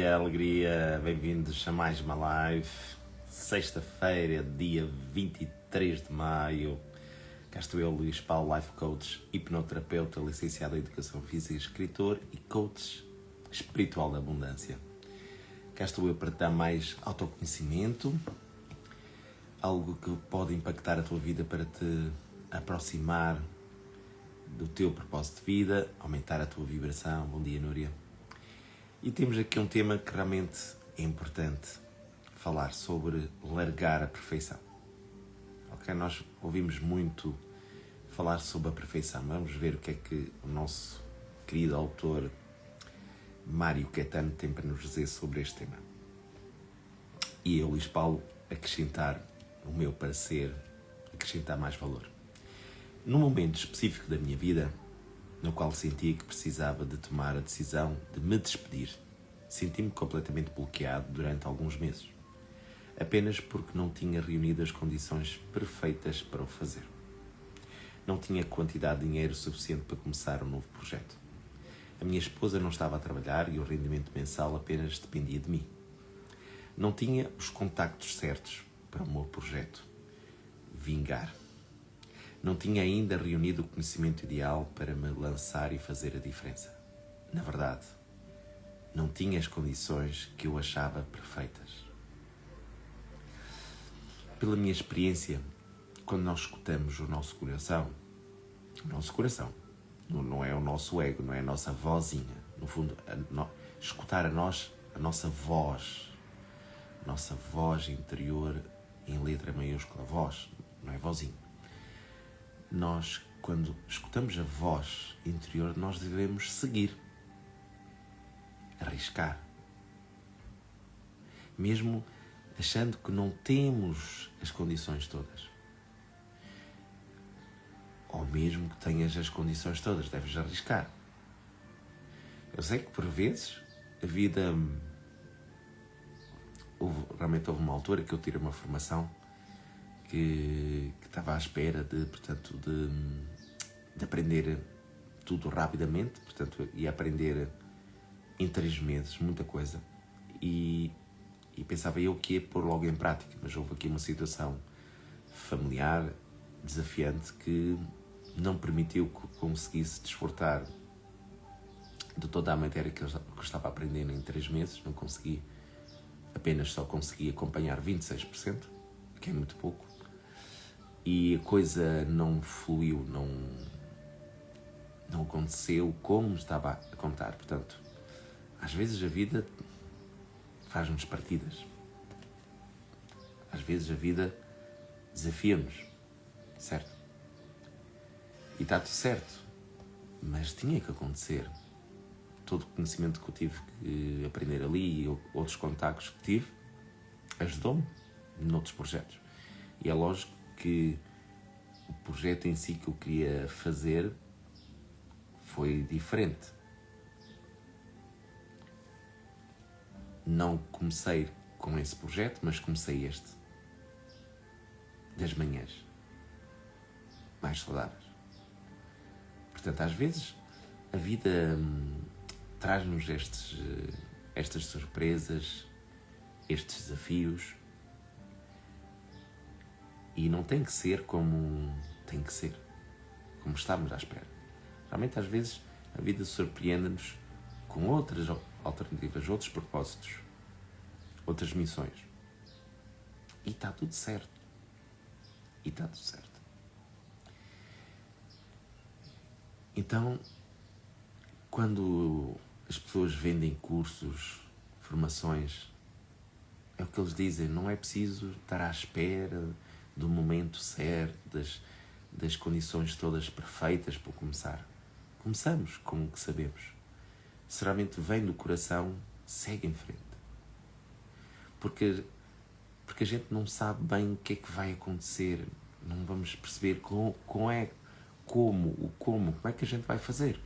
Alegria, bem-vindos a mais uma live. Sexta-feira, dia 23 de maio. Cá estou eu, Luís Paulo, Life Coach, hipnoterapeuta, licenciado em Educação Física, escritor e coach espiritual da abundância. Cá estou eu para te dar mais autoconhecimento, algo que pode impactar a tua vida para te aproximar do teu propósito de vida, aumentar a tua vibração. Bom dia, Núria. E temos aqui um tema que realmente é importante falar sobre largar a perfeição. Ok? Nós ouvimos muito falar sobre a perfeição. Vamos ver o que é que o nosso querido autor Mário Caetano tem para nos dizer sobre este tema. E eu, Luís Paulo, acrescentar o meu parecer, acrescentar mais valor. Num momento específico da minha vida, no qual sentia que precisava de tomar a decisão de me despedir, senti-me completamente bloqueado durante alguns meses, apenas porque não tinha reunido as condições perfeitas para o fazer. Não tinha quantidade de dinheiro suficiente para começar um novo projeto. A minha esposa não estava a trabalhar e o rendimento mensal apenas dependia de mim. Não tinha os contactos certos para o meu projeto vingar. Não tinha ainda reunido o conhecimento ideal para me lançar e fazer a diferença. Na verdade, não tinha as condições que eu achava perfeitas. Pela minha experiência, quando nós escutamos o nosso coração, não é o nosso ego, não é a nossa vozinha, no fundo, escutar a nossa voz interior em letra maiúscula, voz, não é vozinho. Nós, quando escutamos a voz interior, nós devemos seguir, arriscar. Mesmo achando que não temos as condições todas. Ou mesmo que tenhas as condições todas, deves arriscar. Eu sei que por vezes a vida... Realmente houve uma altura que eu tirei uma formação que estava à espera de aprender tudo rapidamente, portanto, ia aprender em 3 meses, muita coisa, e pensava eu que ia pôr logo em prática, mas houve aqui uma situação familiar, desafiante, que não permitiu que eu conseguisse desfrutar de toda a matéria que eu estava aprendendo em 3 meses, não consegui, só consegui acompanhar 26%, que é muito pouco, e a coisa não fluiu, não aconteceu como estava a contar. Portanto, às vezes a vida faz-nos partidas. Às vezes a vida desafia-nos, certo? E está tudo certo, mas tinha que acontecer. Todo o conhecimento que eu tive que aprender ali e outros contactos que tive ajudou-me noutros projetos. E é lógico que o projeto em si que eu queria fazer foi diferente. Não comecei com esse projeto, mas comecei este. Das manhãs. Mais saudáveis. Portanto, às vezes, a vida traz-nos estas surpresas, estes desafios, e não tem que ser como tem que ser, como estamos à espera. Realmente, às vezes, a vida surpreende-nos com outras alternativas, outros propósitos, outras missões. E está tudo certo. Então, quando as pessoas vendem cursos, formações, é o que eles dizem, não é preciso estar à espera do momento certo, das condições todas perfeitas para começar. Começamos com o que sabemos. Se realmente vem do coração, segue em frente. Porque a gente não sabe bem o que é que vai acontecer, não vamos perceber como é que a gente vai fazer.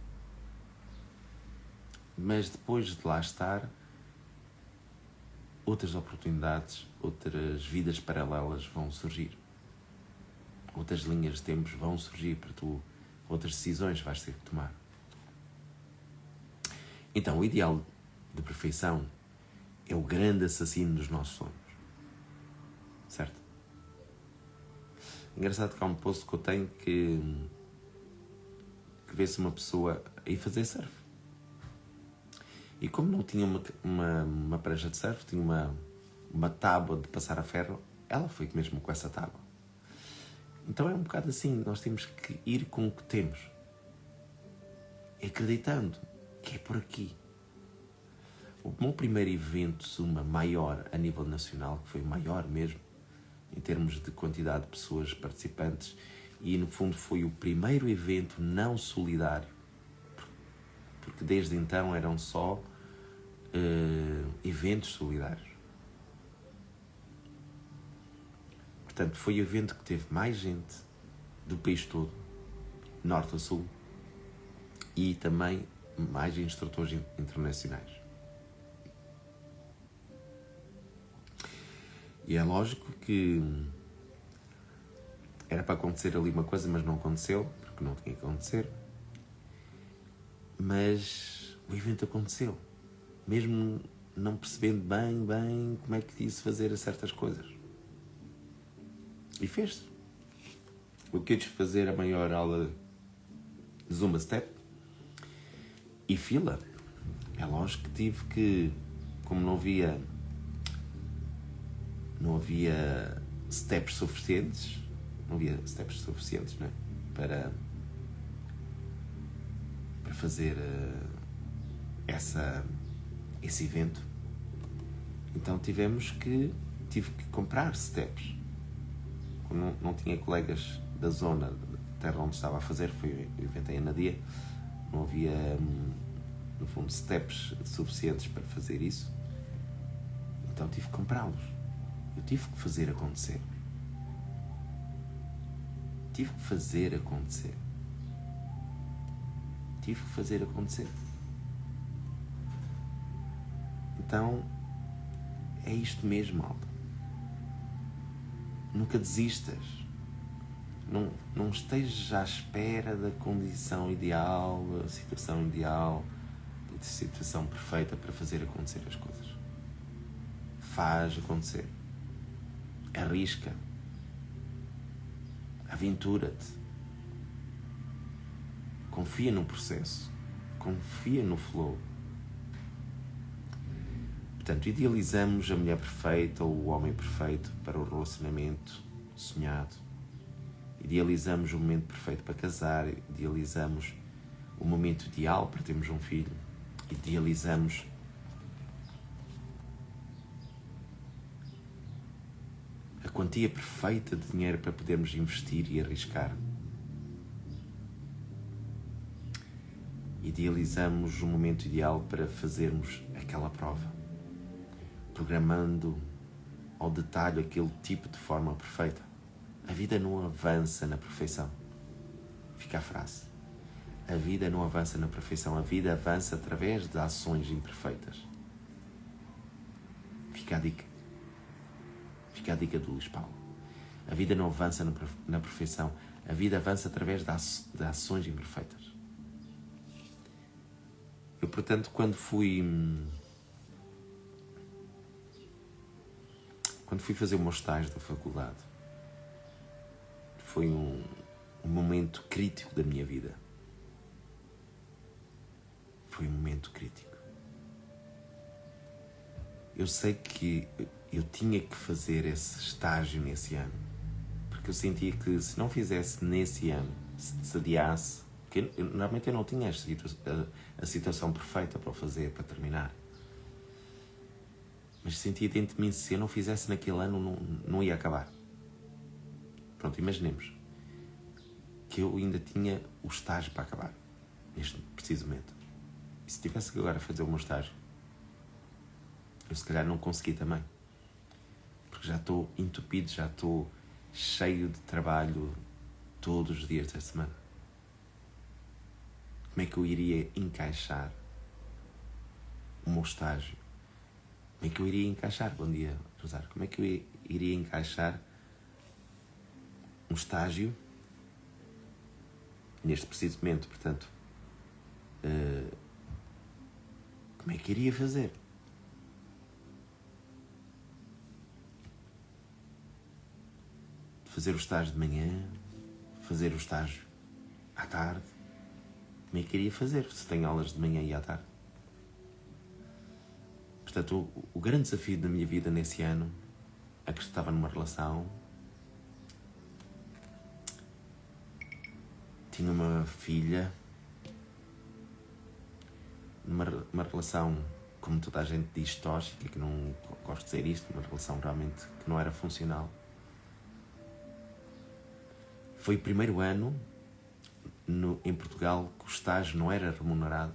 Mas depois de lá estar, outras oportunidades, outras vidas paralelas vão surgir. Outras linhas de tempos vão surgir para tu, outras decisões vais ter que tomar. Então, o ideal de perfeição é o grande assassino dos nossos sonhos. Certo? Engraçado que há um post que eu tenho que vê-se uma pessoa a ir fazer surf. E como não tinha uma prancha de surf, tinha uma tábua de passar a ferro, ela foi mesmo com essa tábua. Então é um bocado assim, nós temos que ir com o que temos. Acreditando que é por aqui. O meu primeiro evento Zumba maior a nível nacional, que foi maior mesmo, em termos de quantidade de pessoas participantes, e no fundo foi o primeiro evento não solidário, porque desde então eram só eventos solidários. Portanto, foi o evento que teve mais gente do país todo, norte a sul, e também mais instrutores internacionais. E é lógico que era para acontecer ali uma coisa, mas não aconteceu, porque não tinha que acontecer. Mas o evento aconteceu, mesmo não percebendo bem como é que ia se fazer certas coisas. E fez-se. Eu quis fazer a maior aula de Zumba Step e fila. É lógico que tive que, como não havia steps suficientes, não é? para fazer esse evento. Então tive que comprar steps. Como não tinha colegas da zona, da terra onde estava a fazer, foi o evento em Anadia, não havia, no fundo, steps suficientes para fazer isso. Então tive que comprá-los. Eu tive que fazer acontecer. Tive que fazer acontecer. Então, é isto mesmo, malta. Nunca desistas. Não estejas à espera da condição ideal, da situação ideal, da situação perfeita para fazer acontecer as coisas. Faz acontecer. Arrisca. Aventura-te. Confia no processo. Confia no flow. Portanto, idealizamos a mulher perfeita ou o homem perfeito para o relacionamento sonhado. Idealizamos o momento perfeito para casar. Idealizamos o momento ideal para termos um filho. Idealizamos a quantia perfeita de dinheiro para podermos investir e arriscar. Idealizamos o momento ideal para fazermos aquela prova, programando ao detalhe aquele tipo de forma perfeita. A vida não avança na perfeição. Fica a frase. A vida não avança na perfeição. A vida avança através de ações imperfeitas. Fica a dica. Fica a dica do Luís Paulo. A vida não avança na perfeição. A vida avança através de ações imperfeitas. Eu, portanto, quando fui fazer o meu estágio da faculdade, foi um momento crítico da minha vida. Foi um momento crítico. Eu sei que eu tinha que fazer esse estágio nesse ano, porque eu sentia que se não fizesse nesse ano, se adiasse, porque normalmente eu não tinha a situação perfeita para o fazer, para terminar. Mas sentia dentro de mim, se eu não fizesse naquele ano, não ia acabar. Pronto, imaginemos que eu ainda tinha o estágio para acabar, neste preciso momento. E se tivesse que agora fazer o meu estágio, eu se calhar não consegui também. Porque já estou entupido, já estou cheio de trabalho todos os dias da semana. Como é que eu iria encaixar o meu estágio? Como é que eu iria encaixar, bom dia, Rosário, como é que eu iria encaixar um estágio neste preciso momento, portanto, como é que iria fazer? fazer o estágio de manhã, fazer o estágio à tarde. Também queria fazer, se tenho aulas de manhã e à tarde. Portanto, o grande desafio da minha vida nesse ano é que estava numa relação, tinha uma filha, uma relação, como toda a gente diz, tóxica, que não gosto de dizer isto, uma relação realmente que não era funcional. Foi o primeiro ano em Portugal que o estágio não era remunerado.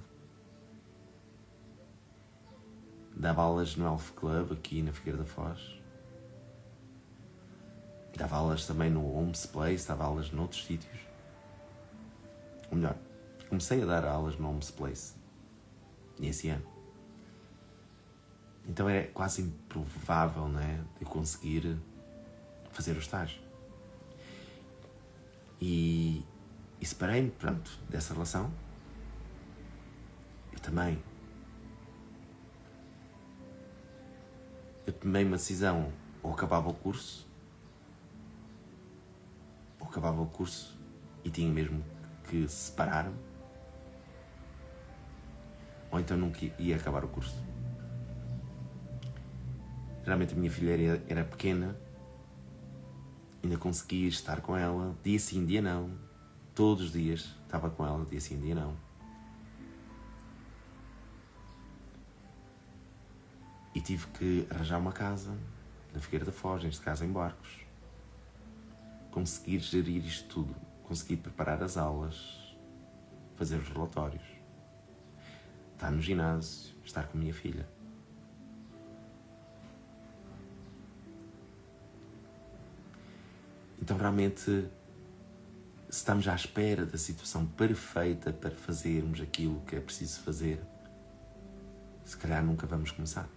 Dava aulas no Elf Club, aqui na Figueira da Foz. Dava aulas também no Homes Place, dava aulas noutros sítios. Ou melhor, comecei a dar aulas no Homes Place nesse ano. Então era quase improvável, não é, de eu conseguir fazer o estágio. E separei-me, pronto, dessa relação. Eu também. Eu tomei uma decisão, ou acabava o curso e tinha mesmo que separar-me, ou então nunca ia acabar o curso. Geralmente a minha filha era pequena, ainda conseguia estar com ela, dia sim, dia não. Todos os dias estava com ela, dia sim, dia não. E tive que arranjar uma casa na Figueira da Foz, neste caso em Barcos. Conseguir gerir isto tudo, conseguir preparar as aulas, fazer os relatórios, estar no ginásio, estar com a minha filha. Então realmente, se estamos à espera da situação perfeita para fazermos aquilo que é preciso fazer, se calhar nunca vamos começar.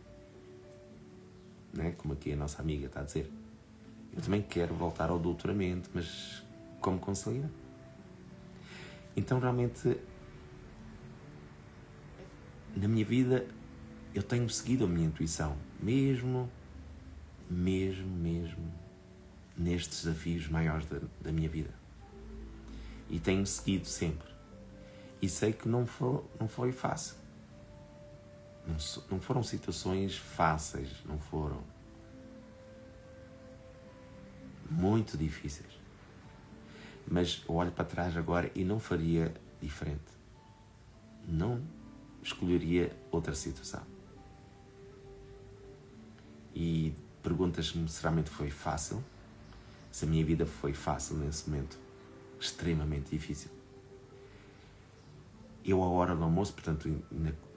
Não é? Como aqui a nossa amiga está a dizer. Eu também quero voltar ao doutoramento, mas como conciliar? Então realmente, na minha vida, eu tenho seguido a minha intuição, mesmo nestes desafios maiores da minha vida. E tenho seguido sempre. E sei que não foi fácil. Não foram situações fáceis, não foram. Muito difíceis. Mas eu olho para trás agora e não faria diferente. Não escolheria outra situação. E perguntas-me se realmente foi fácil. Se a minha vida foi fácil nesse momento. Extremamente difícil. Eu, à hora do almoço, portanto,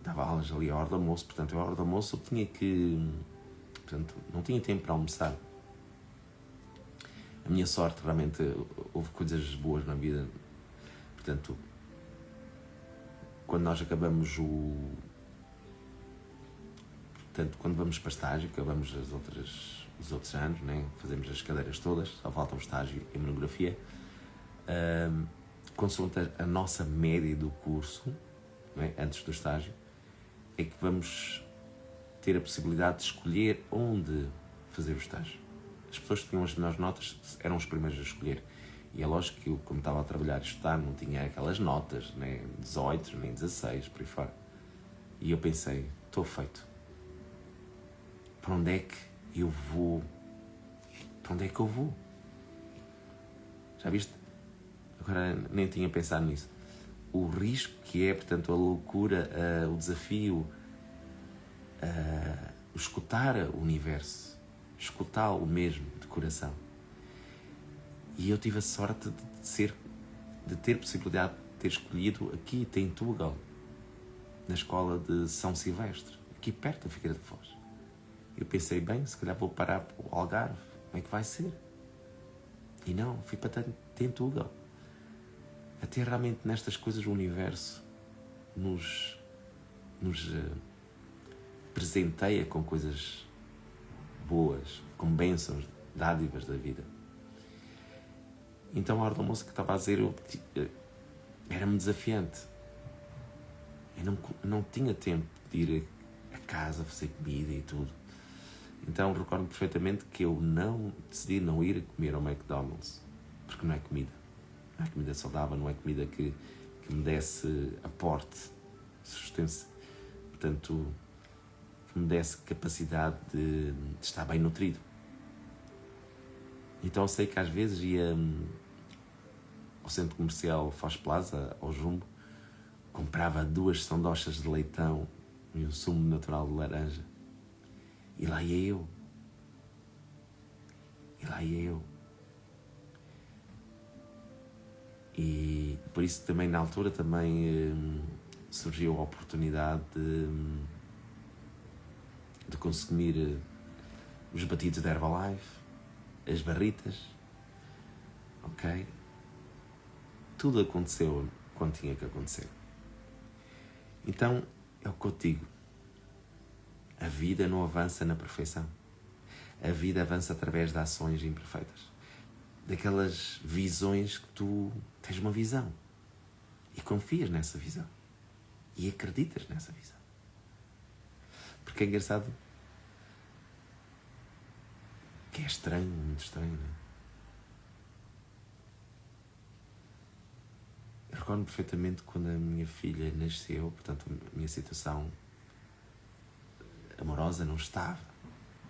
dava aulas ali à hora do almoço, portanto, à hora do almoço eu tinha que... Portanto, não tinha tempo para almoçar. A minha sorte, realmente, houve coisas boas na vida. Portanto, quando nós acabamos Portanto, quando vamos para estágio, acabamos os outros anos, né? Fazemos as cadeiras todas, só falta o estágio e a monografia. Consoante a nossa média do curso, né? Antes do estágio, é que vamos ter a possibilidade de escolher onde fazer o estágio. As pessoas que tinham as melhores notas eram os primeiros a escolher. E é lógico que eu, como estava a trabalhar e estudar, não tinha aquelas notas, nem 18, nem 16, por aí fora. E eu pensei, estou feito. Para onde é que eu vou? Para onde é que eu vou? Já viste? Agora nem tinha pensado nisso. O risco que é, portanto, a loucura, o desafio, o escutar o universo, escutá-lo mesmo, de coração. E eu tive a sorte de ter possibilidade de ter escolhido aqui, em Tugal, na escola de São Silvestre, aqui perto da Figueira de Foz. Eu pensei, bem, se calhar vou parar para o Algarve, como é que vai ser? E não, fui para Tentugal. Até realmente nestas coisas o universo nos presenteia com coisas boas, com bênçãos, dádivas da vida. Então a hora do almoço que estava a dizer, era-me desafiante. Eu não tinha tempo de ir a casa fazer comida e tudo. Então recordo perfeitamente que eu decidi não ir comer ao McDonald's, porque não é comida. Não é comida saudável, não é comida que me desse aporte, sustância, portanto, que me desse capacidade de estar bem nutrido. Então eu sei que às vezes ia ao centro comercial Foz Plaza, ao Jumbo, comprava 2 sandochas de leitão e um sumo natural de laranja. E lá ia eu. E por isso também na altura surgiu a oportunidade de consumir os batidos da Herbalife, as barritas, ok? Tudo aconteceu quando tinha que acontecer. Então, é o que eu digo. A vida não avança na perfeição. A vida avança através de ações imperfeitas. Daquelas visões que tu tens uma visão. E confias nessa visão. E acreditas nessa visão. Porque é engraçado. Que é estranho, muito estranho, não é? Eu recordo perfeitamente quando a minha filha nasceu, portanto, a minha situação amorosa não estava.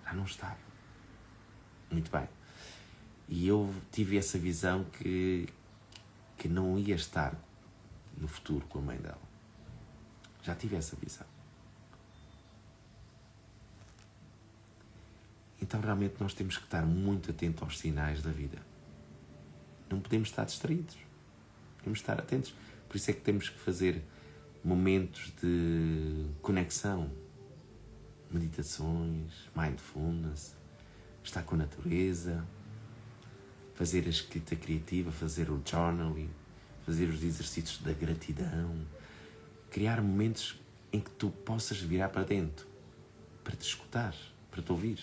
Já não estava. Muito bem. E eu tive essa visão que não ia estar no futuro com a mãe dela. Já tive essa visão. Então realmente nós temos que estar muito atentos aos sinais da vida. Não podemos estar distraídos. Temos que estar atentos. Por isso é que temos que fazer momentos de conexão. Meditações, mindfulness, estar com a natureza, fazer a escrita criativa, fazer o journaling, fazer os exercícios da gratidão, criar momentos em que tu possas virar para dentro, para te escutar, para te ouvir.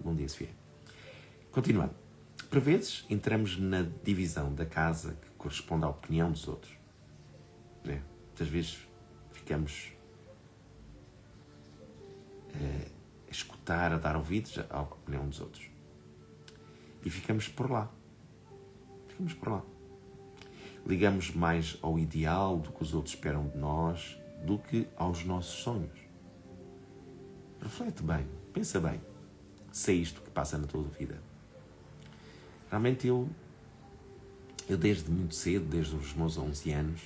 Bom dia, Sofia. Continuando. Por vezes, entramos na divisão da casa que corresponde à opinião dos outros. Muitas vezes ficamos a escutar, a dar ouvidos à opinião dos outros. E ficamos por lá. Ligamos mais ao ideal do que os outros esperam de nós do que aos nossos sonhos. Reflete bem, pensa bem, se é isto que passa na tua vida. Realmente eu desde muito cedo, desde os meus 11 anos,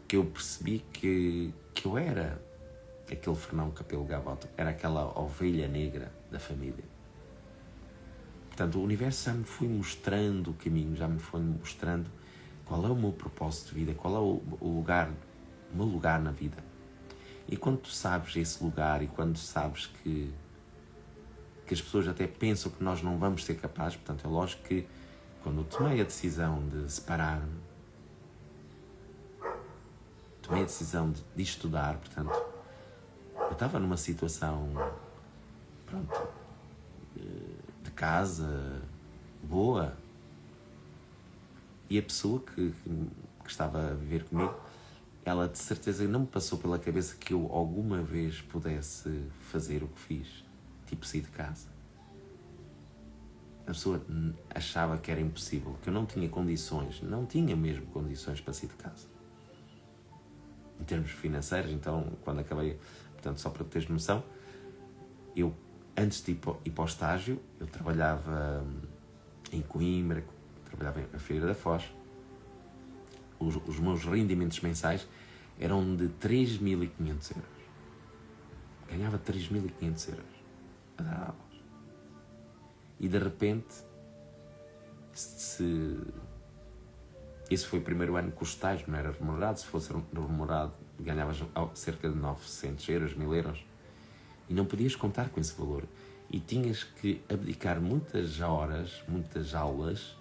que eu percebi que eu era aquele Fernão Capelo Gavota, era aquela ovelha negra da família. Portanto, o universo já me foi mostrando o caminho, já me foi mostrando qual é o meu propósito de vida, qual é o meu lugar na vida. E quando tu sabes esse lugar e quando sabes que as pessoas até pensam que nós não vamos ser capazes, portanto, é lógico que quando eu tomei a decisão de separar-me, tomei a decisão de estudar, portanto, eu estava numa situação, pronto, de casa, boa, e a pessoa que estava a viver comigo, ela de certeza não me passou pela cabeça que eu alguma vez pudesse fazer o que fiz, tipo sair de casa. A pessoa achava que era impossível, que eu não tinha condições, não tinha mesmo condições para sair de casa. Em termos financeiros, então, quando acabei, portanto, só para teres noção, eu, antes de ir para o estágio, eu trabalhava em Coimbra, trabalhava na Feira da Foz. Os meus rendimentos mensais eram de 3.500 euros. Ganhava 3.500 euros a dar aulas. E de repente, esse foi o primeiro ano que o estágio não era remunerado. Se fosse remunerado, ganhavas cerca de 900 euros, 1.000 euros. E não podias contar com esse valor. E tinhas que abdicar muitas horas, muitas aulas,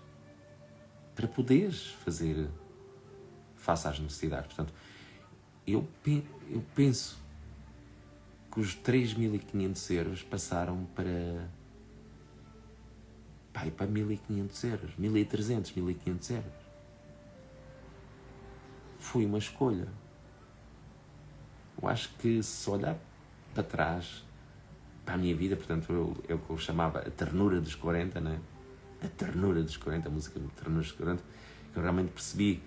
para poderes fazer face às necessidades. Portanto, eu penso que os 3.500 euros passaram para 1.500 euros, 1.300, 1.500 euros. Foi uma escolha. Eu acho que se olhar para trás, para a minha vida, portanto, eu que eu chamava a ternura dos 40, né? A ternura dos 40, a música de ternura dos 40, que eu realmente percebi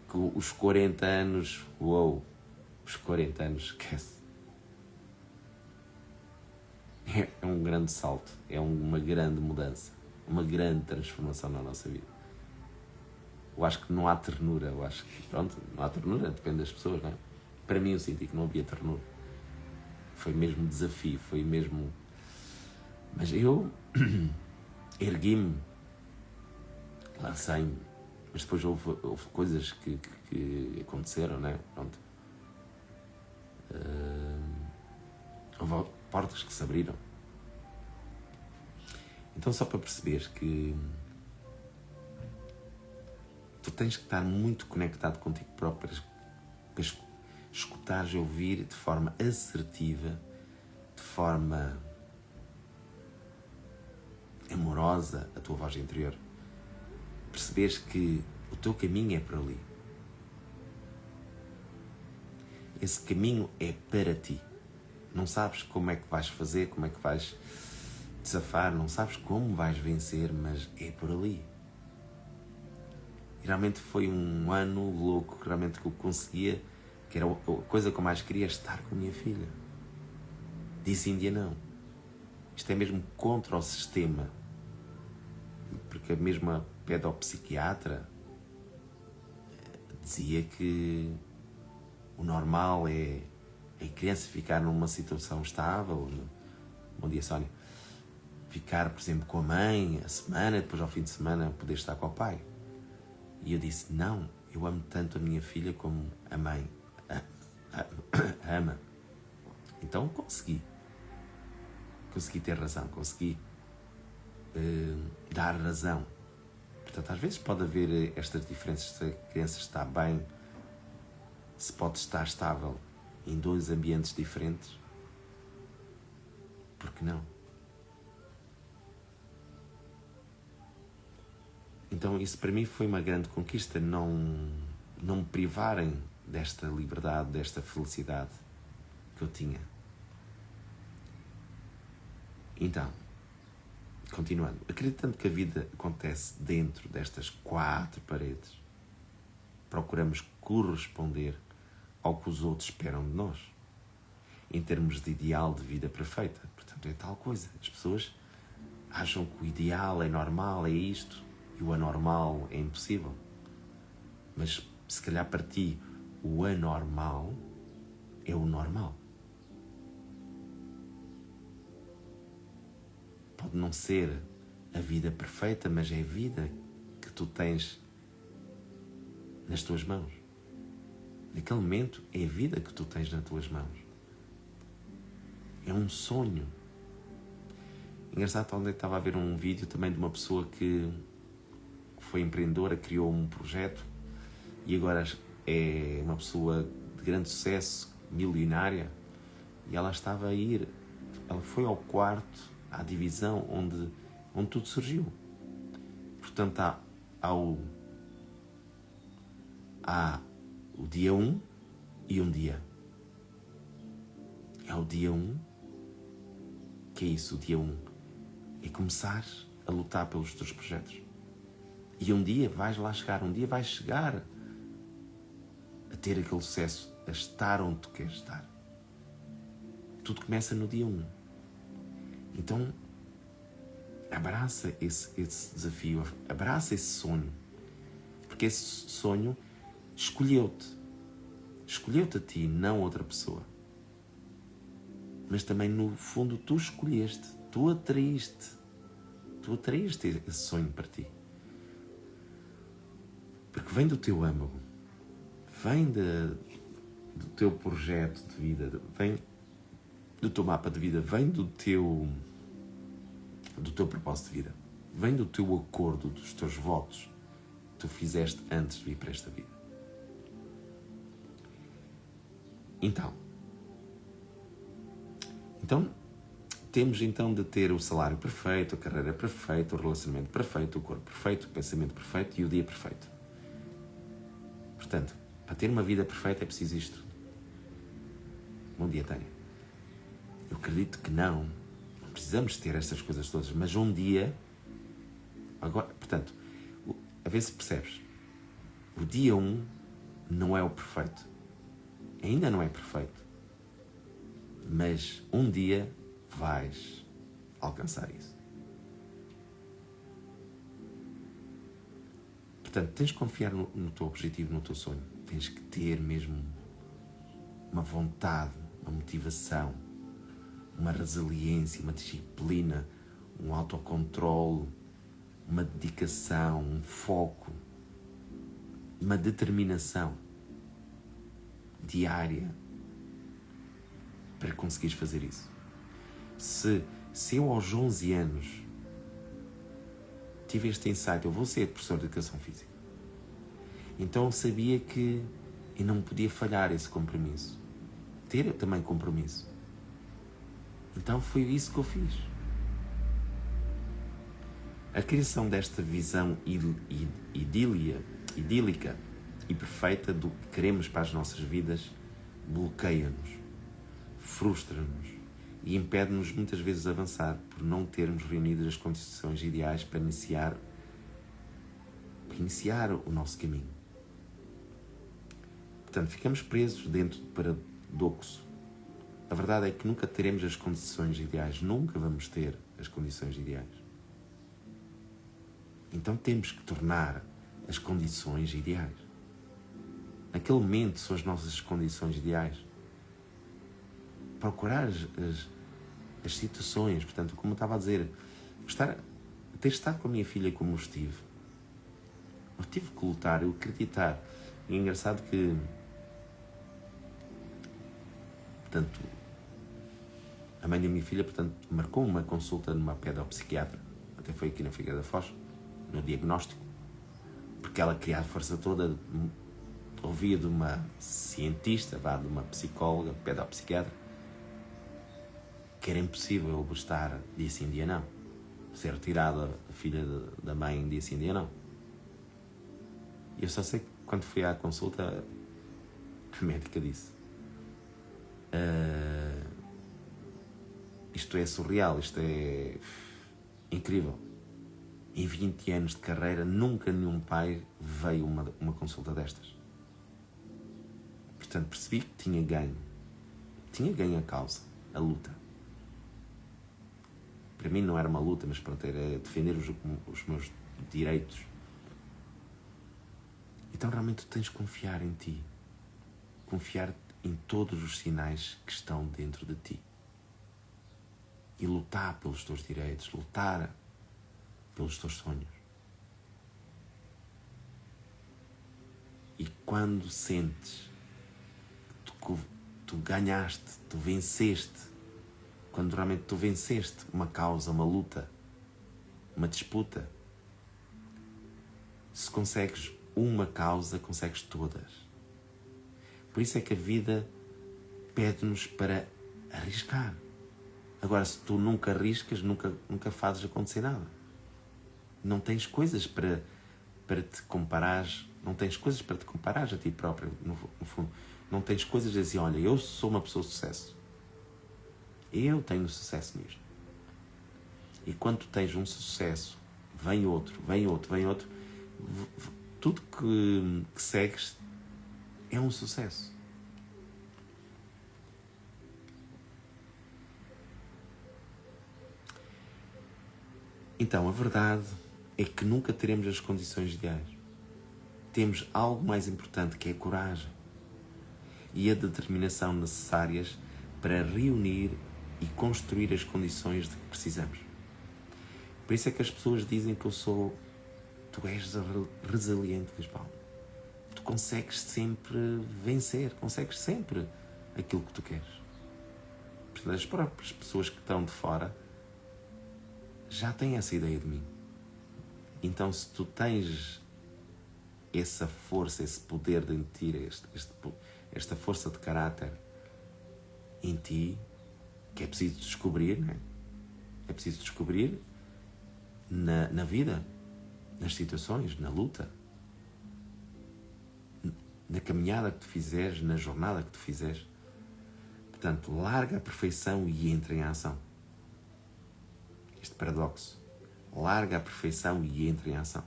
que os 40 anos, os 40 anos, esquece. É um grande salto, é uma grande mudança, uma grande transformação na nossa vida. Eu acho que não há ternura, eu acho que, pronto, não há ternura, depende das pessoas, não é? Para mim eu senti que não havia ternura. Foi mesmo desafio, foi mesmo... Mas eu ergui-me, lancei-me, mas depois houve coisas que aconteceram, né? Pronto. Houve portas que se abriram. Então, só para perceberes que tu tens que estar muito conectado contigo próprio para escutares e ouvir de forma assertiva, de forma amorosa a tua voz interior. Perceberes que o teu caminho é por ali. Esse caminho é para ti. Não sabes como é que vais fazer, como é que vais desafar, não sabes como vais vencer, mas é por ali. E realmente foi um ano louco, realmente que eu conseguia, que era a coisa que eu mais queria, estar com a minha filha. Disse Índia não. Isto é mesmo contra o sistema. Porque a mesma pedopsiquiatra dizia que o normal é a criança ficar numa situação estável. Bom dia, Sónia. Ficar, por exemplo, com a mãe a semana, depois ao fim de semana poder estar com o pai. E eu disse, não, eu amo tanto a minha filha como a mãe ama. Então consegui ter razão, consegui dar razão. Portanto, às vezes pode haver estas diferenças, se a criança está bem, se pode estar estável em dois ambientes diferentes, por que não? Então isso para mim foi uma grande conquista, não me privarem desta liberdade, desta felicidade que eu tinha. Então, continuando, acreditando que a vida acontece dentro destas 4 paredes, procuramos corresponder ao que os outros esperam de nós, em termos de ideal de vida perfeita. Portanto, é tal coisa. As pessoas acham que o ideal é normal, é isto, e o anormal é impossível. Mas, se calhar para ti, o anormal é o normal. Pode não ser a vida perfeita, mas é a vida que tu tens nas tuas mãos. Naquele momento, é a vida que tu tens nas tuas mãos. É um sonho. Engraçado, ontem estava a ver um vídeo também de uma pessoa que foi empreendedora, criou um projeto e agora é uma pessoa de grande sucesso, milionária, e ela estava a ir, ela foi ao quarto, à divisão onde tudo surgiu. Portanto, há o dia 1 e um dia. É o dia 1. Que é isso, o dia 1? É começar a lutar pelos teus projetos. E um dia vais lá chegar, um dia vais chegar a ter aquele sucesso, a estar onde tu queres estar. Tudo começa no dia 1. Então, abraça esse desafio, abraça esse sonho. Porque esse sonho escolheu-te a ti, não outra pessoa. Mas também, no fundo, tu escolheste, tu atraíste esse sonho para ti. Porque vem do teu âmago, vem do teu projeto de vida, vem do teu mapa de vida, vem do teu propósito de vida, vem do teu acordo, dos teus votos que tu fizeste antes de vir para esta vida. Então, temos então de ter o salário perfeito, a carreira perfeita, o relacionamento perfeito, o corpo perfeito, o pensamento perfeito e o dia perfeito. Portanto, para ter uma vida perfeita é preciso isto. Bom dia, Tânia. Eu acredito que não. precisamos ter estas coisas todas, mas um dia, agora, portanto, a ver se percebes, o dia 1 não é o perfeito, ainda não é perfeito, mas um dia vais alcançar isso. Portanto, tens de confiar no teu objetivo, no teu sonho. Tens que ter mesmo uma vontade, uma motivação, uma resiliência, uma disciplina, um autocontrole, uma dedicação, um foco, uma determinação diária para conseguires fazer isso. Se eu aos 11 anos tive este insight, eu vou ser professor de Educação Física, então eu sabia que eu não podia falhar esse compromisso, ter também compromisso. Então foi isso que eu fiz. A criação desta visão idílica e perfeita do que queremos para as nossas vidas bloqueia-nos, frustra-nos e impede-nos muitas vezes avançar por não termos reunido as condições ideais para iniciar o nosso caminho. Portanto, ficamos presos dentro do paradoxo. A verdade é que nunca teremos as condições ideais, nunca vamos ter as condições ideais. Então temos que tornar as condições ideais. Naquele momento são as nossas condições ideais. Procurar as situações, portanto, como eu estava a dizer, ter estado com a minha filha como estive. Eu tive que lutar, eu acreditar. E é engraçado que, portanto, a mãe da minha filha, portanto, marcou uma consulta numa pedopsiquiatra, até foi aqui na Figueira da Foz, no diagnóstico, porque ela queria a força toda, ouvia de uma cientista, de uma psicóloga, pedopsiquiatra, que era impossível eu estar dia sim, dia não. Ser retirada a filha da mãe dia sim, dia não. E eu só sei que quando fui à consulta, a médica disse: isto é surreal, isto é incrível. Em 20 anos de carreira, nunca nenhum pai veio uma consulta destas. Portanto, percebi que tinha ganho. Tinha ganho a causa, a luta. Para mim não era uma luta, mas pronto, era defender os meus direitos. Então realmente tu tens de confiar em ti. Confiar em todos os sinais que estão dentro de ti. E lutar pelos teus direitos, lutar pelos teus sonhos. E quando sentes que tu ganhaste, tu venceste, quando realmente tu venceste uma causa, uma luta, uma disputa, se consegues uma causa, consegues todas. Por isso é que a vida pede-nos para arriscar. Agora, se tu nunca arriscas, nunca fazes acontecer nada. Não tens coisas para te comparares, não tens coisas para te comparares a ti próprio, no fundo. Não tens coisas a dizer, olha, eu sou uma pessoa de sucesso. Eu tenho sucesso nisto. E quando tu tens um sucesso, vem outro. Tudo que segues é um sucesso. Então, a verdade é que nunca teremos as condições ideais. Temos algo mais importante, que é a coragem e a determinação necessárias para reunir e construir as condições de que precisamos. Por isso é que as pessoas dizem que tu és resiliente, Luís Paulo. Tu consegues sempre vencer, consegues sempre aquilo que tu queres. Portanto, as próprias pessoas que estão de fora já têm essa ideia de mim. Então, se tu tens essa força, esse poder de ti, esta força de caráter em ti, que é preciso descobrir, não é? É preciso descobrir na vida, nas situações, na luta, na caminhada que tu fizeres, na jornada que tu fizeres. Portanto, larga a perfeição e entra em ação. este paradoxo. Larga a perfeição e entra em ação.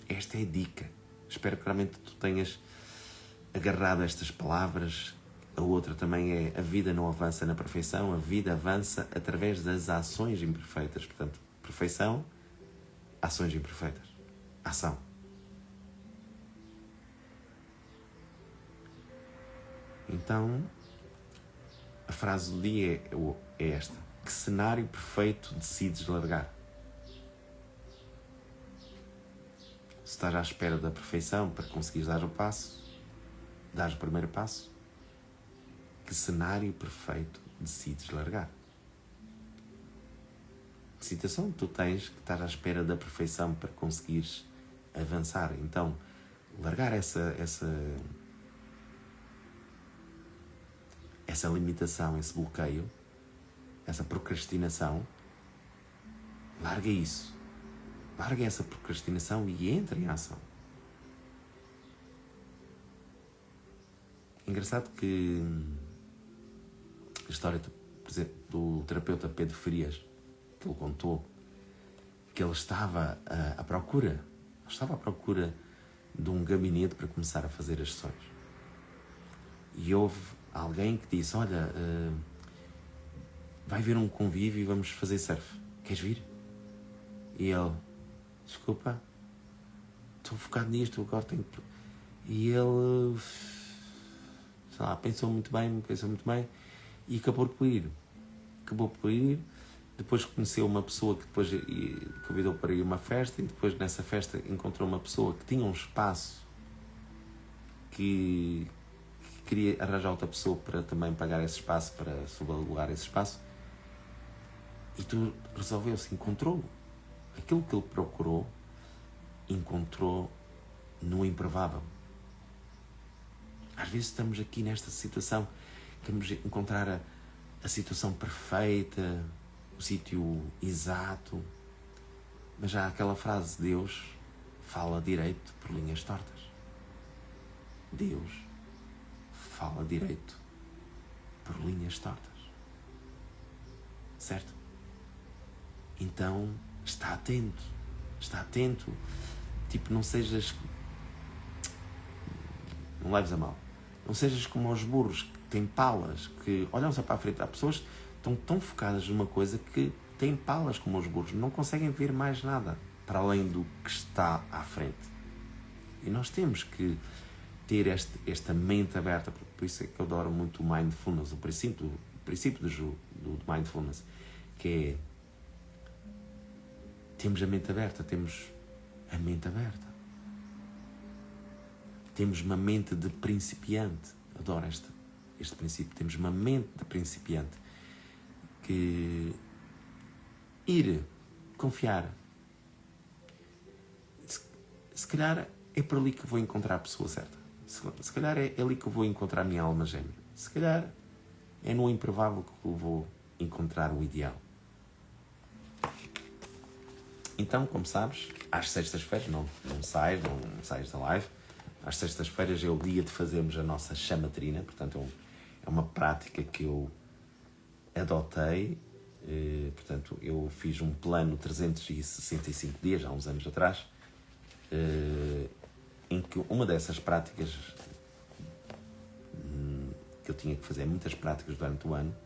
Esta é a dica. Espero que realmente tu tenhas agarrado estas palavras. A outra também é: a vida não avança na perfeição, a vida avança através das ações imperfeitas. Portanto, perfeição, ações imperfeitas. Ação. Então, a frase do dia é esta: que cenário perfeito decides largar? Se estás à espera da perfeição para conseguires dar o primeiro passo, que cenário perfeito decides largar? Que situação tu tens que estás à espera da perfeição para conseguires avançar? Então, largar essa limitação, esse bloqueio, essa procrastinação, larga isso. Larga essa procrastinação e entra em ação. Engraçado que a história, por exemplo, do terapeuta Pedro Frias, que ele contou que ele estava à procura de um gabinete para começar a fazer as sessões. E houve alguém que disse: olha, vai haver um convívio e vamos fazer surf. Queres vir? E ele: desculpa, estou focado nisto, agora tenho que... E ele, sei lá, pensou muito bem e acabou por ir. Depois conheceu uma pessoa que depois convidou para ir a uma festa, e depois nessa festa encontrou uma pessoa que tinha um espaço que queria arranjar outra pessoa para também pagar esse espaço, para subalugar esse espaço. E tu resolveu-se, encontrou aquilo que ele procurou, encontrou no improvável. Às vezes estamos aqui nesta situação, queremos encontrar a situação perfeita, o sítio exato, mas já há aquela frase: Deus fala direito por linhas tortas. Deus fala direito por linhas tortas. Certo? Então, está atento. Tipo, não leves a mal. Não sejas como os burros que têm palas, que olham só para a frente. Há pessoas que estão tão focadas numa coisa que têm palas como os burros, não conseguem ver mais nada para além do que está à frente. E nós temos que ter esta mente aberta. Por isso é que eu adoro muito o mindfulness, o princípio do mindfulness, que é: temos a mente aberta. Temos uma mente de principiante. Adoro este princípio. Temos uma mente de principiante. Que confiar. Se calhar é por ali que eu vou encontrar a pessoa certa. Se calhar é ali que eu vou encontrar a minha alma gêmea. Se calhar é no improvável que eu vou encontrar o ideal. Então, como sabes, às sextas-feiras, não sais da live, às sextas-feiras é o dia de fazermos a nossa chamatrina. Portanto, é uma prática que eu adotei. Portanto, eu fiz um plano 365 dias, há uns anos atrás, em que uma dessas práticas que eu tinha que fazer, muitas práticas durante o ano,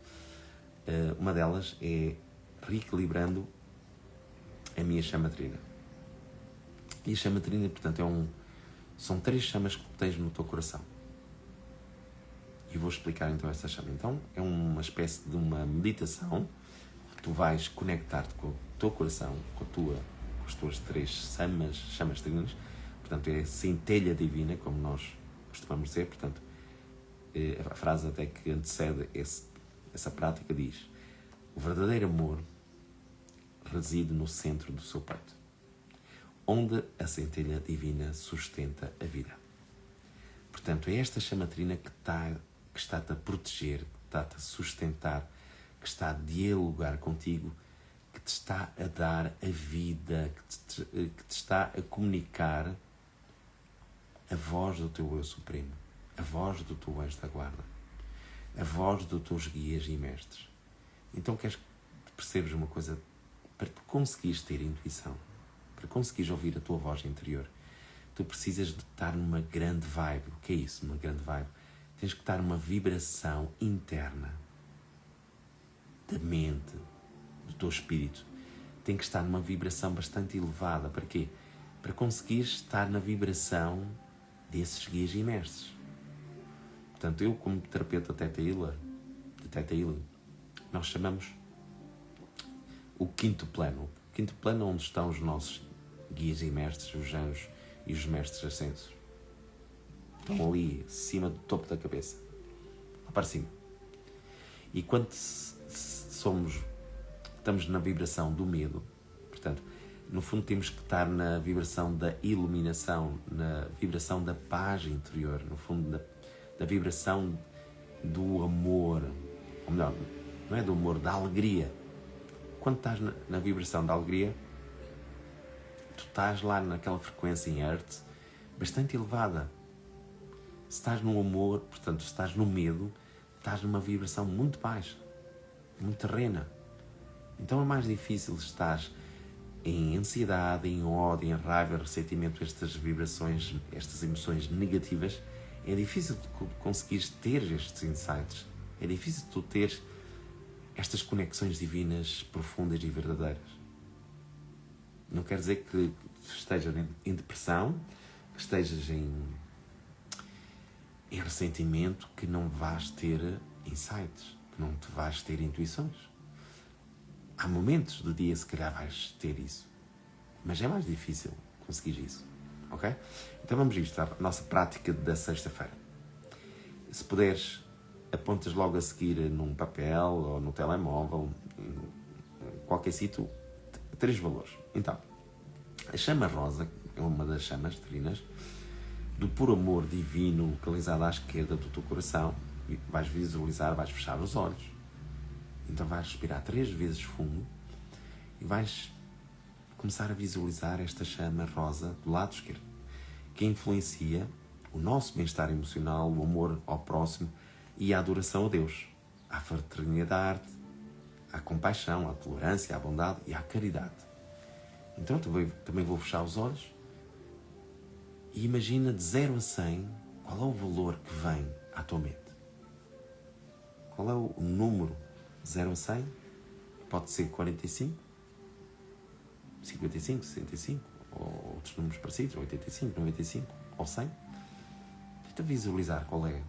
uma delas é reequilibrando a minha chamatrina. E a chamatrina, portanto, são 3 chamas que tens no teu coração. E vou explicar então essa chama. Então, é uma espécie de uma meditação que tu vais conectar-te com o teu coração, com as tuas 3 chamas trinas. Portanto, é a centelha divina, como nós costumamos dizer. Portanto, a frase até que antecede essa prática diz: o verdadeiro amor reside no centro do seu peito, onde a centelha divina sustenta a vida. Portanto, é esta chamatrina que está-te a proteger, que está-te a sustentar, que está a dialogar contigo, que te está a dar a vida, que te está a comunicar a voz do teu eu supremo, a voz do teu anjo da guarda, a voz dos teus guias e mestres. Então, queres que percebes uma coisa Para tu conseguires ter intuição, para conseguires ouvir a tua voz interior, tu precisas de estar numa grande vibe. O que é isso, uma grande vibe? Tens que estar numa vibração interna da mente, do teu espírito. Tem que estar numa vibração bastante elevada. Para quê? Para conseguires estar na vibração desses guias e mestres. Portanto, eu como terapeuta Theta Healing, nós chamamos o quinto plano. O quinto plano é onde estão os nossos guias e mestres, os anjos e os mestres ascensos. Estão ali, acima do topo da cabeça. Lá para cima. E quando estamos na vibração do medo, portanto, no fundo temos que estar na vibração da iluminação, na vibração da paz interior, no fundo da vibração do amor, ou melhor, não é do amor, da alegria. Quando estás na vibração da alegria, tu estás lá naquela frequência em hertz bastante elevada. Se estás no amor, portanto, se estás no medo, estás numa vibração muito baixa, muito terrena. Então é mais difícil estar em ansiedade, em ódio, em raiva, ressentimento, estas vibrações, estas emoções negativas. É difícil tu conseguires ter estes insights. É difícil tu teres estas conexões divinas profundas e verdadeiras. Não quer dizer que estejas em depressão, que estejas em ressentimento, que não vais ter insights, que não te vais ter intuições. Há momentos do dia, se calhar, vais ter isso. Mas é mais difícil conseguir isso. Ok? Então vamos a isto, à nossa prática da sexta-feira. Se puderes, apontas logo a seguir num papel ou no telemóvel, em qualquer sítio, 3 valores. Então, a chama rosa é uma das chamas divinas do puro amor divino localizada à esquerda do teu coração. Vais visualizar, vais fechar os olhos. Então vais respirar 3 vezes fundo e vais começar a visualizar esta chama rosa do lado esquerdo, que influencia o nosso bem-estar emocional, o amor ao próximo e a adoração a Deus, à fraternidade, à compaixão, à tolerância, à bondade e à caridade. Então também vou fechar os olhos e imagina de 0 a 100 qual é o valor que vem à tua mente. Qual é o número de 0 a 100? Pode ser 45, 55, 65, ou outros números parecidos, 85, 95 ou 100. Tenta visualizar qual é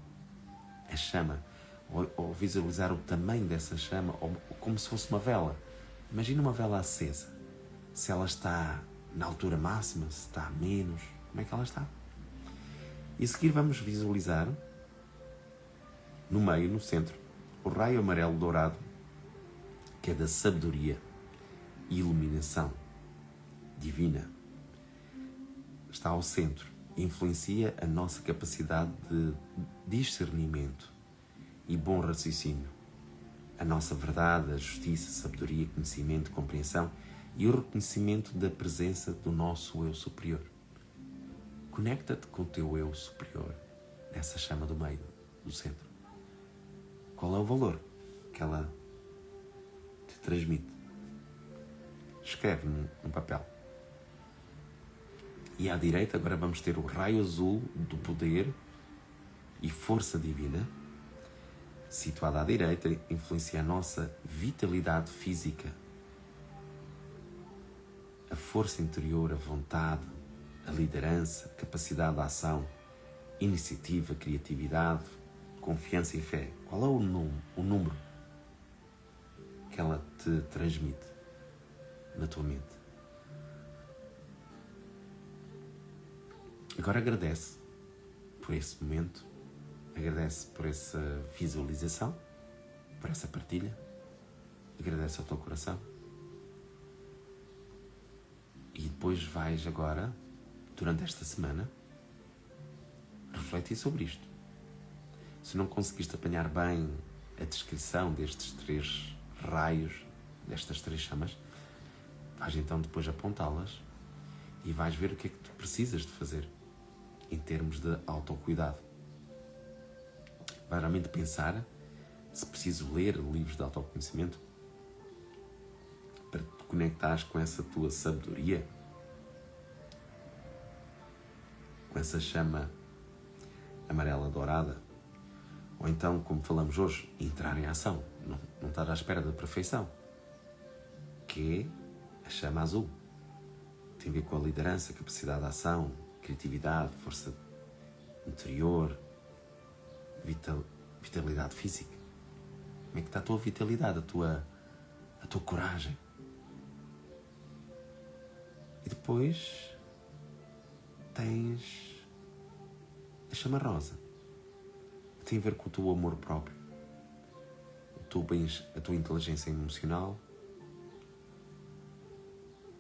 a chama, ou visualizar o tamanho dessa chama, ou como se fosse uma vela. Imagina uma vela acesa. Se ela está na altura máxima, se está a menos, como é que ela está? E a seguir vamos visualizar, no meio, no centro, o raio amarelo dourado, que é da sabedoria e iluminação divina. Está ao centro e influencia a nossa capacidade de discernimento e bom raciocínio, a nossa verdade, a justiça, a sabedoria, conhecimento, compreensão e o reconhecimento da presença do nosso eu superior. Conecta-te com o teu eu superior, nessa chama do meio, do centro. Qual é o valor que ela te transmite? Escreve num papel. E à direita agora vamos ter o raio azul do poder e força divina. Situado à direita, influencia a nossa vitalidade física, a força interior, a vontade, a liderança, a capacidade de ação, iniciativa, criatividade, confiança e fé. Qual é o número que ela te transmite na tua mente? Agora agradece por esse momento, agradece por essa visualização, por essa partilha, agradece ao teu coração. E depois vais agora, durante esta semana, refletir sobre isto. Se não conseguiste apanhar bem a descrição destes 3 raios, destas 3 chamas, vais então depois apontá-las e vais ver o que é que tu precisas de fazer em termos de autocuidado. Vai realmente pensar se preciso ler livros de autoconhecimento para conectares com essa tua sabedoria, com essa chama amarela dourada, ou então, como falamos hoje, entrar em ação, não estar à espera da perfeição, que é a chama azul. Tem a ver com a liderança, capacidade de ação, criatividade, força interior, vitalidade física. Como é que está a tua vitalidade, a tua coragem? E depois tens a chama rosa, que tem a ver com o teu amor próprio, a tua inteligência emocional,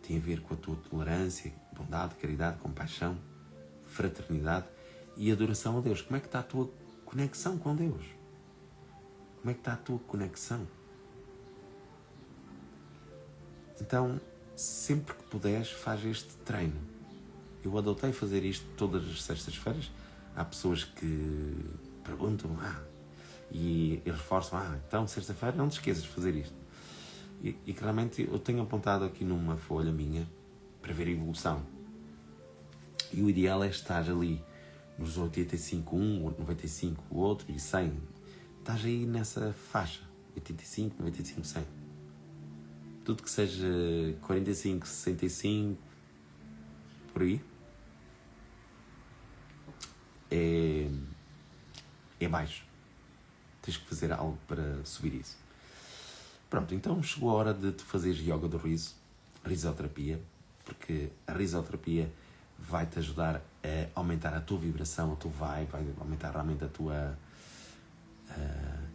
tem a ver com a tua tolerância, bondade, caridade, compaixão, fraternidade e adoração a Deus. Como é que está a tua conexão com Deus? Como é que está a tua conexão? Então, sempre que puderes, faz este treino. Eu adotei fazer isto todas as sextas-feiras. Há pessoas que perguntam, e reforçam, então sexta-feira não te esqueças de fazer isto. E claramente eu tenho apontado aqui numa folha minha para ver a evolução. E o ideal é estar ali nos 85 um, 95 o outro e 100. Estás aí nessa faixa, 85, 95, 100. Tudo que seja 45, 65, por aí, é baixo. Tens que fazer algo para subir isso. Pronto, então chegou a hora de tu fazeres yoga do riso, risoterapia, porque a risoterapia vai-te ajudar a aumentar a tua vibração, a tua vibe, vai aumentar realmente a tua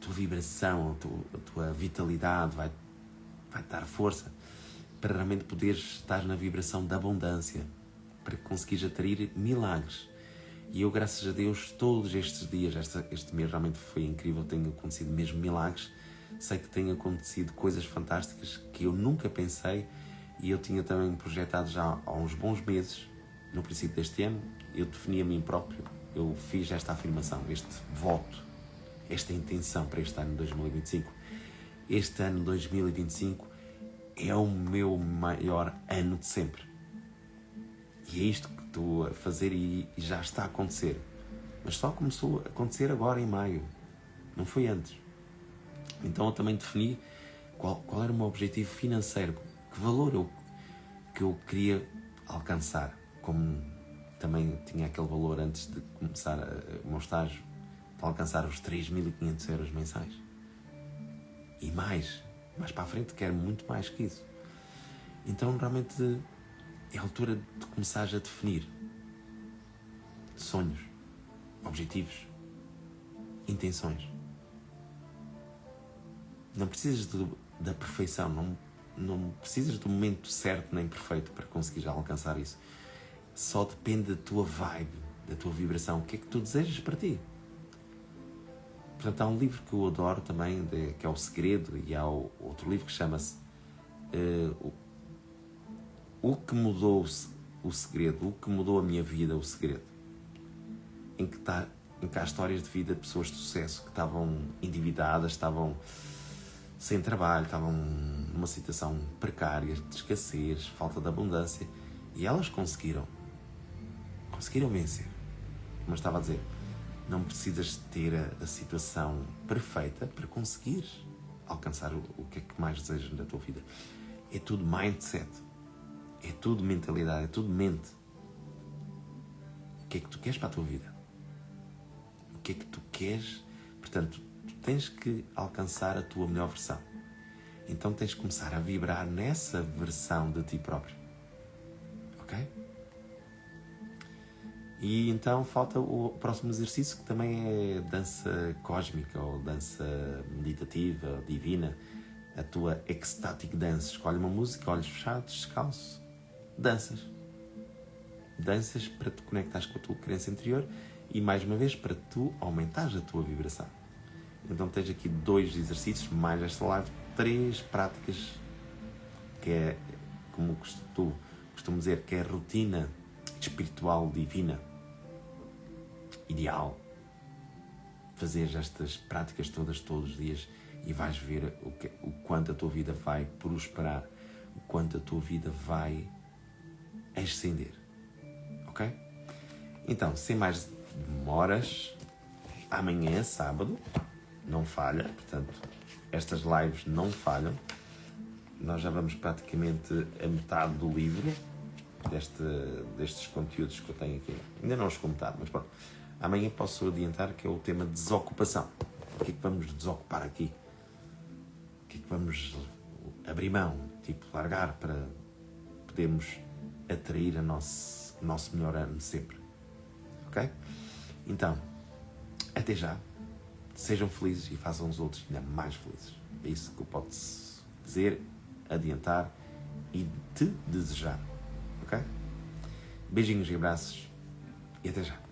vibração, a tua vitalidade, vai-te dar força para realmente poderes estar na vibração da abundância, para conseguires atrair milagres. E eu, graças a Deus, todos estes dias, este mês realmente foi incrível, tem acontecido mesmo milagres. Sei que têm acontecido coisas fantásticas que eu nunca pensei e eu tinha também projetado já há uns bons meses, no princípio deste ano. Eu defini a mim próprio, eu fiz esta afirmação, este voto, esta intenção para este ano 2025. Este ano 2025 é o meu maior ano de sempre. E é isto que estou a fazer e já está a acontecer. Mas só começou a acontecer agora em maio, não foi antes. Então eu também defini qual era o meu objetivo financeiro, que valor que eu queria alcançar, como também tinha aquele valor antes de começar o meu estágio, de alcançar os 3.500 euros mensais. E mais para a frente quero muito mais que isso. Então realmente é a altura de começares a definir sonhos, objetivos, intenções. Não precisas da perfeição, não precisas do momento certo nem perfeito para conseguir alcançar isso. Só depende da tua vibe, da tua vibração. O que é que tu desejas para ti? Portanto, há um livro que eu adoro também, que é O Segredo, e há outro livro que chama-se O que mudou o segredo, o que mudou a minha vida, o segredo. Em que há histórias de vida de pessoas de sucesso que estavam endividadas, estavam sem trabalho, estavam numa situação precária, de escassez, falta de abundância, e elas conseguiram vencer. Como eu estava a dizer, não precisas ter a situação perfeita para conseguir alcançar o que é que mais desejas na tua vida. É tudo mindset, é tudo mentalidade, é tudo mente. O que é que tu queres para a tua vida? O que é que tu queres? Portanto, tu tens que alcançar a tua melhor versão. Então tens que começar a vibrar nessa versão de ti próprio. Ok? E então falta o próximo exercício, que também é dança cósmica ou dança meditativa, divina. A tua ecstatic dance. Escolhe uma música, olhos fechados, descalço. Danças para te conectares com a tua crença interior e, mais uma vez, para tu aumentares a tua vibração. Então tens aqui 2 exercícios, mais esta live, 3 práticas, que é, como costumo dizer, que é a rotina espiritual divina, ideal. Fazeres estas práticas todos os dias e vais ver o quanto a tua vida vai prosperar, o quanto a tua vida vai ascender. Ok? Então, sem mais demoras, amanhã, sábado, não falha, portanto, estas lives não falham. Nós já vamos praticamente a metade do livro, destes conteúdos que eu tenho aqui. Ainda não os metade, mas pronto. Amanhã posso adiantar que é o tema desocupação. O que é que vamos desocupar aqui? O que é que vamos abrir mão, tipo, largar para podermos atrair o nosso melhor ano sempre. Ok? Então, até já. Sejam felizes e façam os outros ainda mais felizes. É isso que eu posso dizer, adiantar e te desejar. Ok? Beijinhos e abraços e até já.